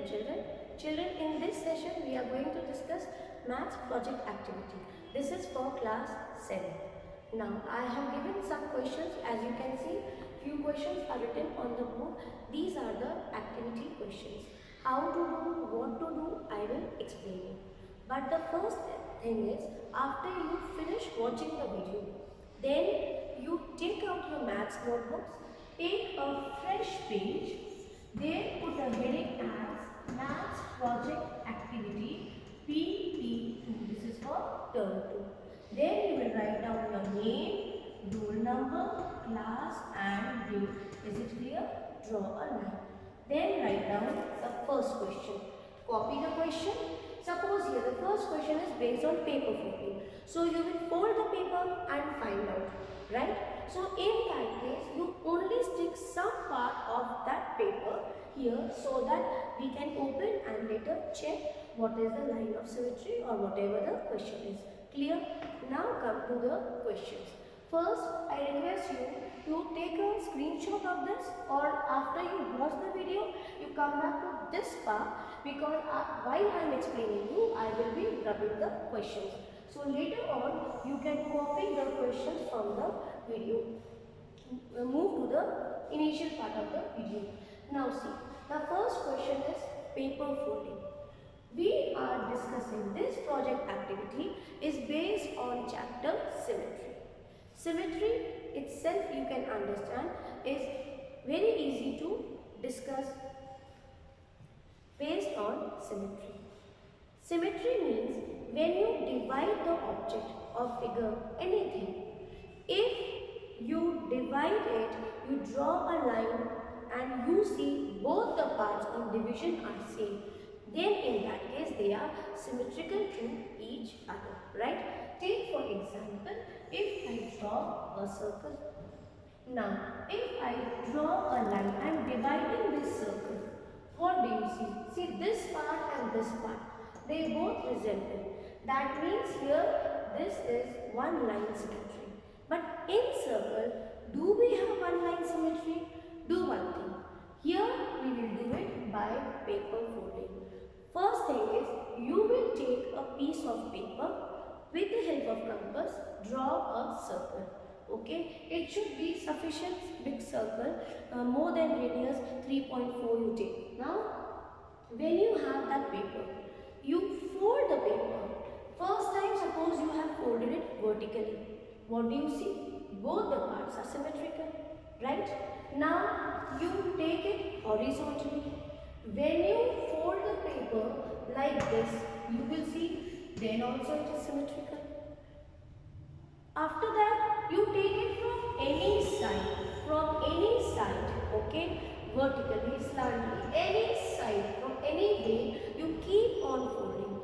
children. Children, in this session we are going to discuss maths project activity. This is for class 7. Now I have given some questions. As you can see, few questions are written on the board. These are the activity questions. How to do, what to do, I will explain you. But the first thing is, after you finish watching the video, then you take out your maths notebooks, take a fresh page, there put a heading as Maths Project Activity PP2. This is for term 2. Then you will write down your name, roll number, class and grade. Is it clear? Draw a line. Then write down the first question. Copy the question. Suppose here the first question is based on paper folding. So you will fold the paper and find out, right? So in that case, you only stick some part of that paper here so that we can open and later check what is the line of symmetry or whatever the question is. Clear? Now come to the questions. First, I request you to take a screenshot of this, or after you watch the video, you come back to this part, because while I am explaining you, I will be rubbing the questions. So later on, you can copy the questions from the video. Move to the initial part of the video. Now see, the first question is paper folding. We are discussing this project activity is based on chapter symmetry. Symmetry itself, you can understand, is very easy to discuss based on symmetry. Symmetry means when you divide the object or figure, anything, if you divide it, you draw a line and you see both the parts on division are same, then in that case they are symmetrical to each other, right? Take for example, if I draw a circle. Now, if I draw a line, I am dividing this circle. What do you see? See, this part and this part, they both resemble. That means here, this is one line symmetry. But in circle, do we have one line symmetry? Do one thing. Here, we will do it by paper folding. First thing is, you will take a piece of paper. With the help of compass, draw a circle. Okay, it should be sufficient big circle, more than radius 3.4 you take. Now, when you have that paper, you fold the paper. First time, suppose you have folded it vertically. What do you see? Both the parts are symmetrical, right? Now, you take it horizontally. When you fold the paper like this, you will see then also it is symmetrical. After that, you take it from any side, okay, vertically, slightly, any side, from any way, you keep on folding.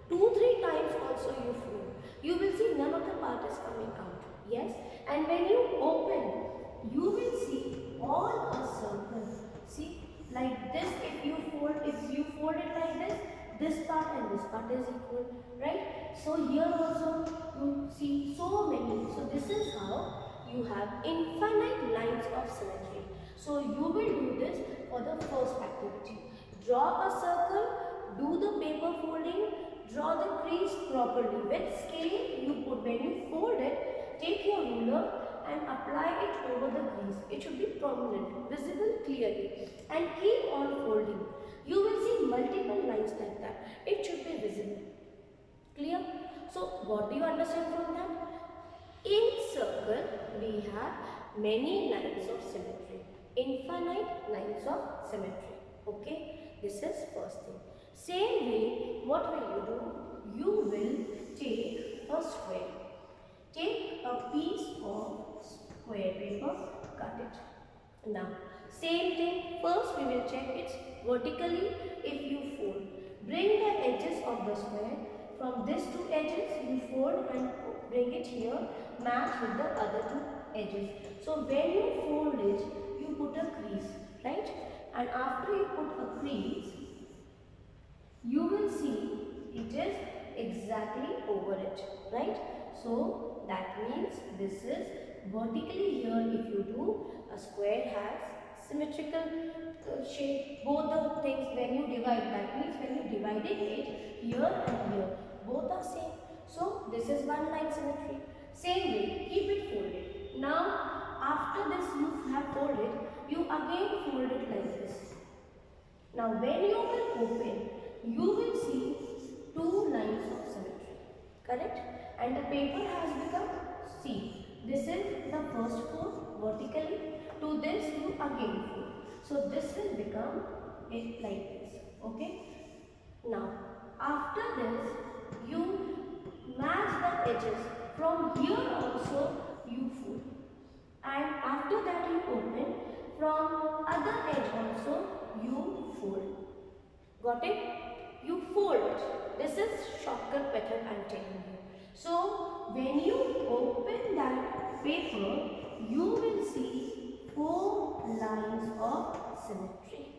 2-3 times also you fold. You will see none of the part is coming out, yes, and when you open, you will see all a circle. See, like this, if you fold it like this part and this part is equal, right? So here also you see so many. So this is how you have infinite lines of symmetry. So you will do this for the first activity. Draw a circle, do the paper folding, draw the crease properly. With scale, you put, when you fold it, take your ruler and apply it over the crease. It should be prominent, visible clearly, and keep on folding. You will see multiple lines like that. It should be visible. Clear? So, what do you understand from that? In circle, we have many lines of symmetry. Infinite lines of symmetry. Okay? This is first thing. Same way, what will you do? You will take a square. Take a piece of square paper, cut it. Now, same thing, first we will check it vertically. If you fold, bring the edges of the square. From these two edges, you fold and bring it here, match with the other two edges. So when you fold it, you put a crease, right? And after you put a crease, you will see it is exactly over it, right? So that means this is vertically here. If you do, a square has symmetrical shape. Both the things, when you divide divide, that means when you dividing it here and here, both are same. So this is one line symmetry. Same way, keep it folded. Now after this you have folded, you again fold it like this. Now when you will open, you will see two lines of symmetry, correct? And the paper has become, see, this is the first fold vertically, to this you again fold. So this will become it like this, okay? Now after this you match the edges. From here also you fold, and after that you open. From other edge also you fold. Got it? You fold it. This is shortcut method I am telling you. So when you open that paper, you will see 4 lines of symmetry,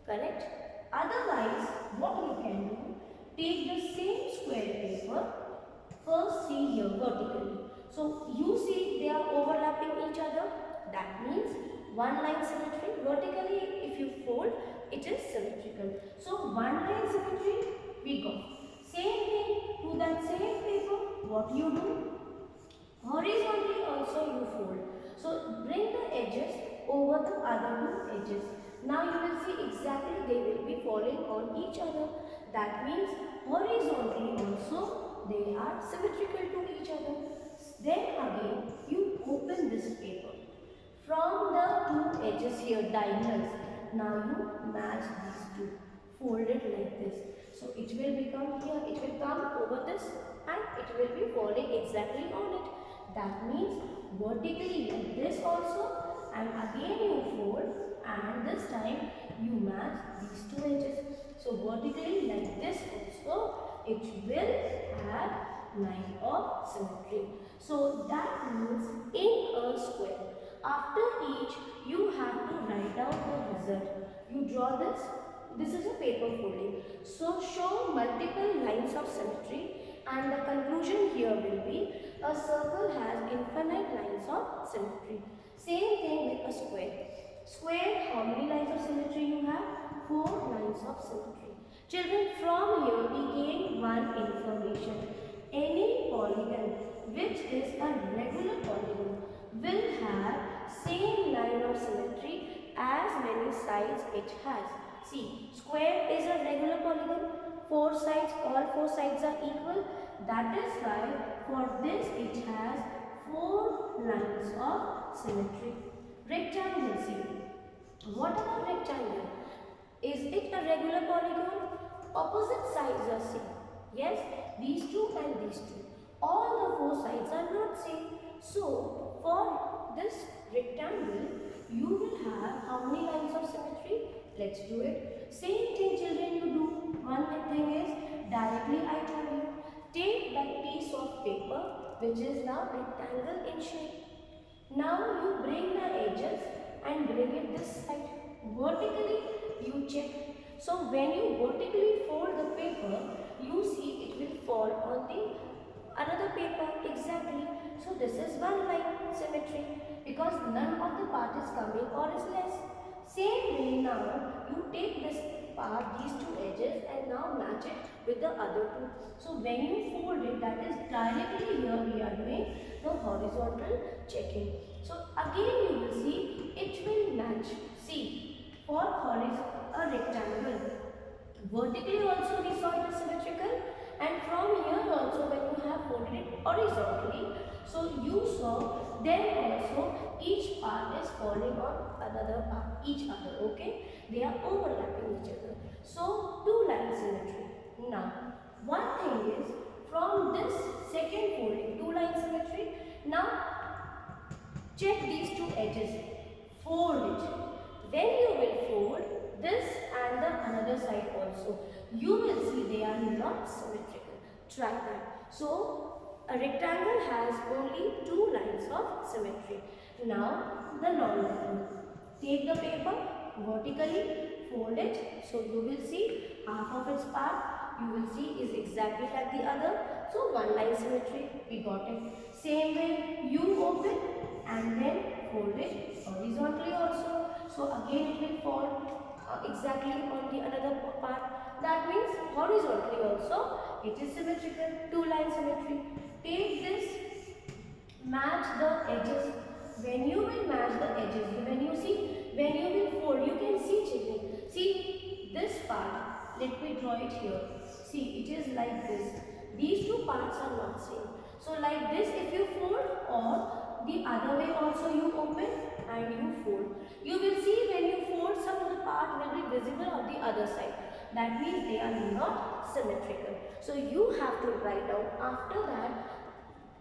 correct? Otherwise, what you can do, take the same square paper. First see here vertically. So you see they are overlapping each other. That means one line symmetry. Vertically if you fold, it is symmetrical. So one line symmetry we got. Same thing to that same paper. What you do? Horizontally also you fold. So bring the edges over the other 2 edges. Now you will see exactly they will be falling on each other. That means horizontally also they are symmetrical to each other. Then again you open this paper. From the 2 edges here, diagonals, now you match these 2. Fold it like this. So it will become here, it will come over this and it will be falling exactly on it. That means vertically like this also, and again you fold, and this time you match these 2 edges. So vertically like this also, it will have line of symmetry. So that means in a square, after each you have to write down the result. You draw this. This is a paper folding. So show multiple lines of symmetry, and the conclusion here will be a circle has infinite lines of symmetry. Same thing with a square. Square, how many lines of symmetry you have? 4 lines of symmetry. Children, from here we gain one information. Any polygon which is a regular polygon will have same line of symmetry as many sides it has. See, square is a regular polygon. 4 sides, all 4 sides are equal. That is why for this it has 4 lines of symmetry. Rectangle, see. What about rectangle? Is it a regular polygon? Opposite sides are same. Yes, these 2 and these 2. All the 4 sides are not same. So, for this rectangle, you will have how many lines of symmetry? Let's do it. Same thing children you do. One thing is, directly I told you, take that piece of paper which is now rectangle in shape. Now you bring the edges and bring it this side. Vertically you check. So when you vertically fold the paper, you see it will fall on the another paper exactly. So this is one line symmetry because none of the part is coming or is less. Same way now you take this part, these 2 edges, and now match it with the other 2. So when you fold it, that is directly here we are doing the horizontal checking. So again you will see it will match. See, for a rectangle, vertically also we saw it is symmetrical, and from here also when you have folded it horizontally, so you saw then also each part is falling on another part, each other, okay? They are overlapping each other. So 2 line symmetry. Now one thing is, from this second folding, 2 line symmetry, now check these 2 edges, fold it. When you will fold this and the another side also, you will see they are not symmetrical. Try that. So a rectangle has only 2 lines of symmetry. Now the non-rectangle. Take the paper, vertically fold it. So you will see half of its part you will see is exactly like the other. So 1 line symmetry, we got it. Same way you open and then fold it horizontally also. So again it will fall exactly on the another part. horizontally also it is symmetrical. Two-line symmetry. Take this, match the edges. When you will match the edges, when you will fold, you can see children. See this part. Let me draw it here. See, it is like this. These two parts are not same. So like this, if you fold, or the other way also you open and you fold. You will see when you fold, some of the part will be visible on the other side. That means they are not symmetrical. So you have to write down. After that,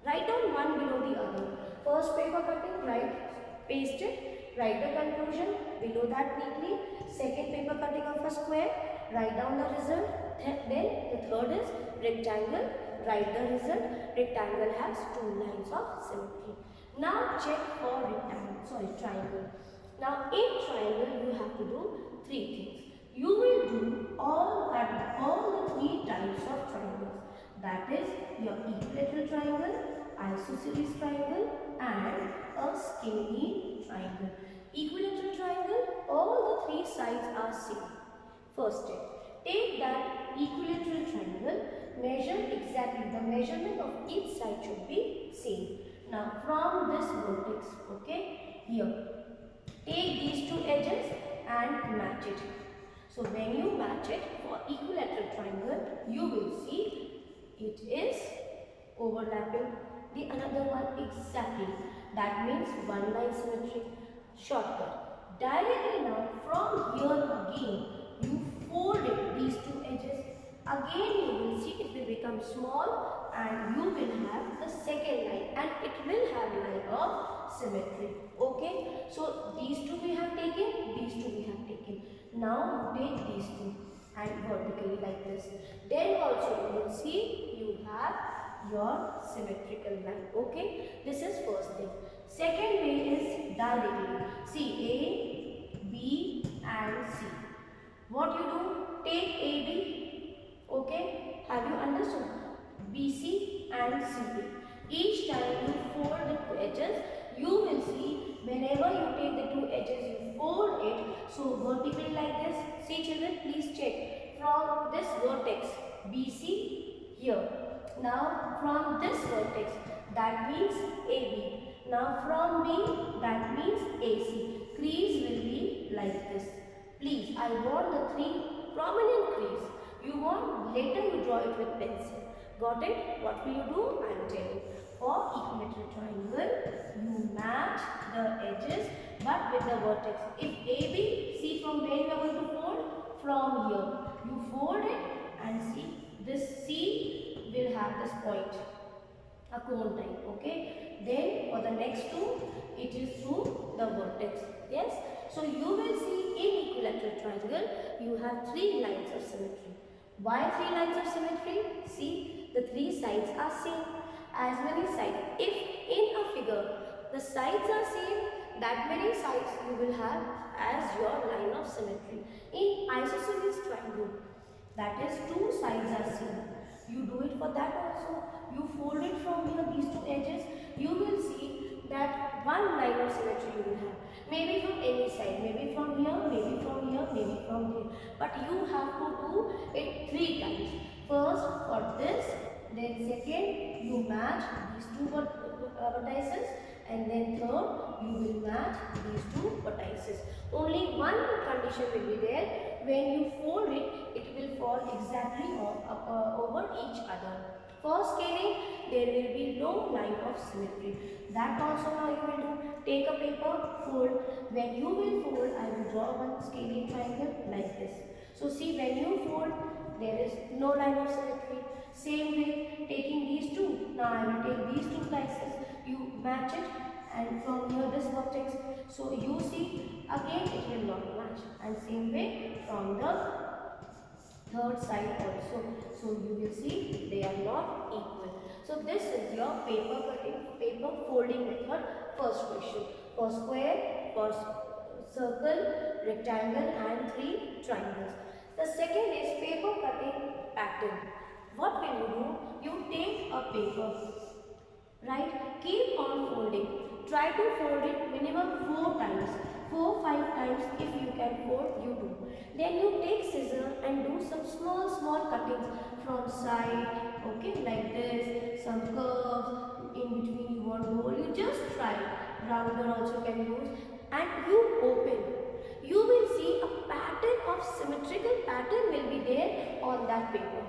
write down one below the other. First paper cutting, write, paste it, write the conclusion below that neatly. Second paper cutting of a square, write down the result. Then the third is rectangle, write the result. Rectangle has two lines of symmetry. Now check for triangle. Now in triangle you have to do three things. You will do all the three types of triangles. That is your equilateral triangle, isosceles triangle and a skinny triangle. Equilateral triangle, all the three sides are same. First step, take that equilateral triangle, measure exactly, the measurement of each side should be same. Now from this vertex, okay, here, take these two edges and match it. So when you match it for equilateral triangle, you will see it is overlapping the another one exactly. That means one line symmetry. Shortcut. Directly now from here again, you fold it, these two edges. Again you will see it will become small and you will have the second line and it will have line of symmetry. Okay. So these two we have taken, these two we have taken. Now take these two and vertically like this. Then also you will see you have your symmetrical line. Okay. This is first thing. Second way is directly. See A, B and C. What you do? Take AB. Okay. Have you understood? BC and CB. Each time you fold the two edges, you will see whenever you take the two edges, you fold it. So vertically like this. See children, please check. From this vertex BC here. Now from this vertex, that means AB. Now from B, that means AC. Crease will be like this. Please, I want the three prominent crease. You want, later you draw it with pencil. Got it? What will you do? I am telling. For equilateral triangle, you match the edges but with the vertex. If AB, see from where you are going to fold? From here. You fold it and see this C will have this point, a cone type. Okay. Then for the next two, it is through the vertex. Yes. So you will see in equilateral triangle, you have three lines of symmetry. Why three lines of symmetry? See, the three sides are same. As many sides. If in a figure the sides are same, that many sides you will have as your line of symmetry. In isosceles triangle, that is two sides are same. You do it for that also. You fold it from here, these two edges. You will see that one line of symmetry you will have. Maybe from any side, maybe from here, maybe from here, maybe from here. But you have to do it three times. First for this, then second you match these two vertices, and then third you will match these two vertices. Only one condition will be there. When you fold it, it will fall exactly over each other. For scaling, there will be no line of symmetry. That also now you will do. Take a paper, fold. When you will fold, I will draw one scaling triangle like this. So see, when you fold, there is no line of symmetry. Same way, taking these two. Now I will take these two slices. You match it, and from here this vertex. So you see, again it will not match. And same way from the third side also. So you will see they are not equal. So this is your paper cutting, paper folding method. First question. For square, for circle, rectangle and three triangles. The second is paper cutting pattern. What will you do? You take a paper, right? Keep on folding. Try to fold it minimum 4 times. 4-5 times if you can fold, you do. Then you take scissors and do some small cutting side, okay, like this, some curves, in between you want to hold, you just try. Rounder also can use, and you open. You will see a pattern of symmetrical pattern will be there on that paper.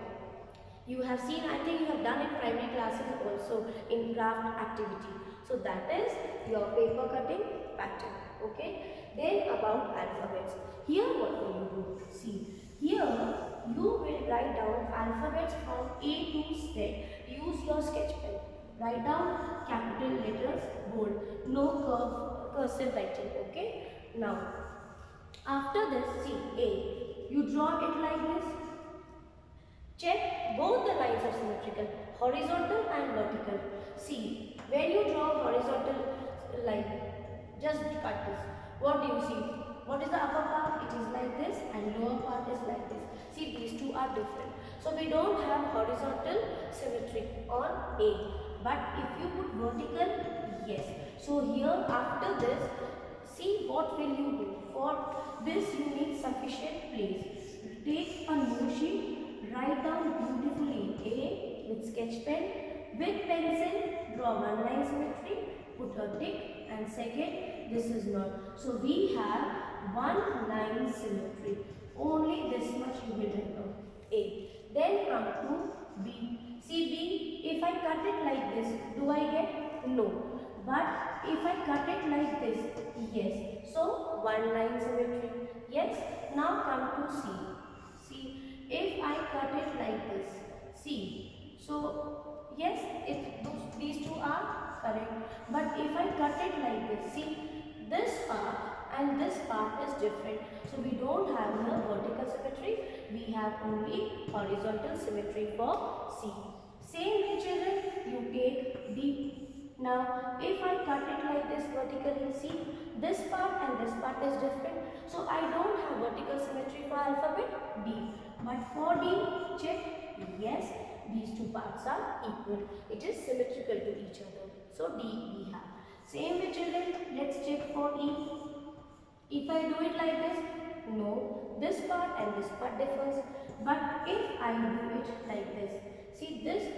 You have seen, I think you have done in primary classes also in craft activity. So that is your paper cutting pattern, okay. Then about alphabets. Here what will you do? See, here you will write down alphabets from A to Z. Use your sketch pen. Write down capital letters, bold, no cursive writing, okay. Now, after this, see A. You draw it like this. Check both the lines are symmetrical, horizontal and vertical. See, when you draw horizontal line, just cut this. What do you see? What is the upper part? It is like this, and lower part is like this. See, these two are different. So we don't have horizontal symmetry on A. But if you put vertical, yes. So here after this, see what will you do? For this you need sufficient place. Take a new sheet. Write down beautifully A with sketch pen, with pencil, draw one line symmetry, put a tick, and second, this is not. So we have one line symmetry. Only this much you will write down. A. Then come to B. See B, if I cut it like this, do I get? No. But if I cut it like this, yes. So one line symmetry. Yes. Now come to C. See. If I cut it like this, see, so yes, these two are correct. But if I cut it like this, see, this part and this part is different. So we don't have the vertical symmetry, we have only horizontal symmetry for C. Same way children, you take D. Now, if I cut it like this vertically, see, this part and this part is different. So I don't have vertical symmetry for alphabet D. But for D, check, yes, these two parts are equal. It is symmetrical to each other. So D we have. Same way children, let's check for E. If I do it like this, no, this part and this part differs. But if I do it like this, see this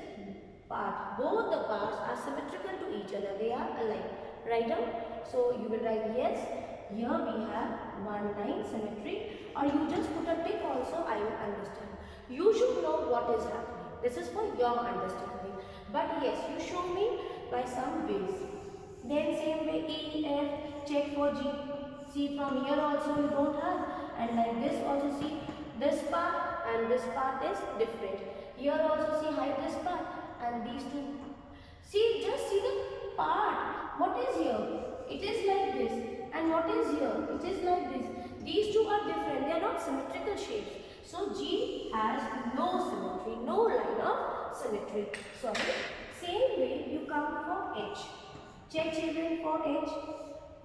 part, both the parts are symmetrical to each other. They are alike. Write down. So you will write yes. Here we have one line symmetry, or you just put a tick also, I will understand. You should know what is happening. This is for your understanding. But yes, you show me by some ways. Then same way E, F, check for G. See, from here also you don't have. And like this also, see, this part and this part is different. Here also see, hide this part and these two. See, just see the part. What is here? It is like this. And what is here? It is like this. These two are different. They are not symmetrical shapes. So G has no symmetry, no line of symmetry. Sorry. Same way you come for H. Check children for H.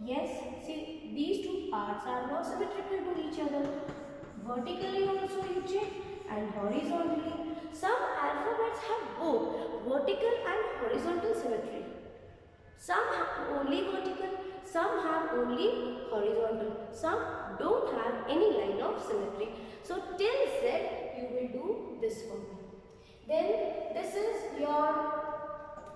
Yes. See, these two parts are not symmetrical to each other. Vertically also you check and horizontally. Some alphabets have both vertical and horizontal symmetry. Some have only vertical, some have only horizontal, some don't have any line of symmetry. So till Z you will do this for me. Then this is your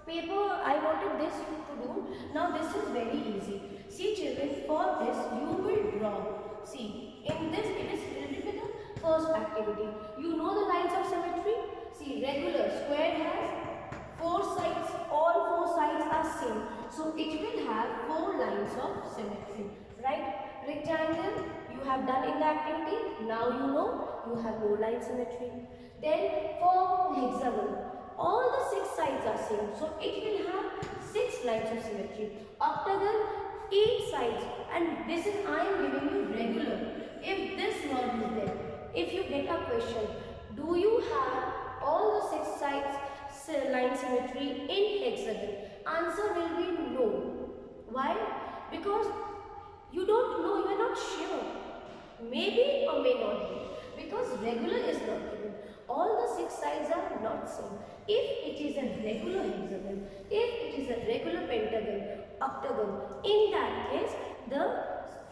paper, I wanted this to do. Now this is very easy. See children, for this you will draw. See, in this it is related with the first activity. You know the lines of symmetry? See, regular square has four sides, all four sides are same. So it will have four lines of symmetry, right? Rectangle, you have done in the activity. Now you know you have no line symmetry. Then for hexagon, all the six sides are same. So it will have six lines of symmetry. Octagon, 8 sides. And this is, I am giving you regular. If this word is there, if you get a question, do you have all the six sides line symmetry in hexagon? Answer will be no. Why? Because you don't know, you are not sure. Maybe or may not be. Because regular is not given. All the six sides are not same. If it is a regular hexagon, if it is a regular pentagon, octagon, in that case, the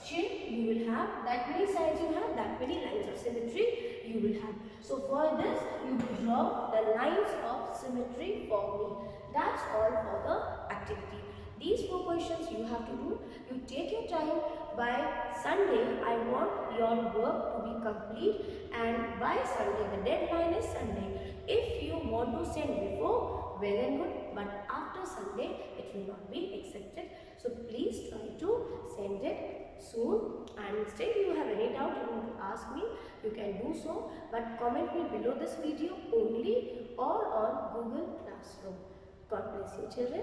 shape you will have, that many sides you have, that many lines of symmetry you will have. So for this, you draw the lines of symmetry for me. That's all for the activity. These 4 questions you have to do. You take your time. By Sunday, I want your work to be complete, and by Sunday, the deadline is Sunday. If you want to send before, well and good, but after Sunday, it will not be accepted. So please try to send it soon, and still you have any doubt you want to ask me, you can do so, but comment me below this video only or on Google Classroom. God bless you, children.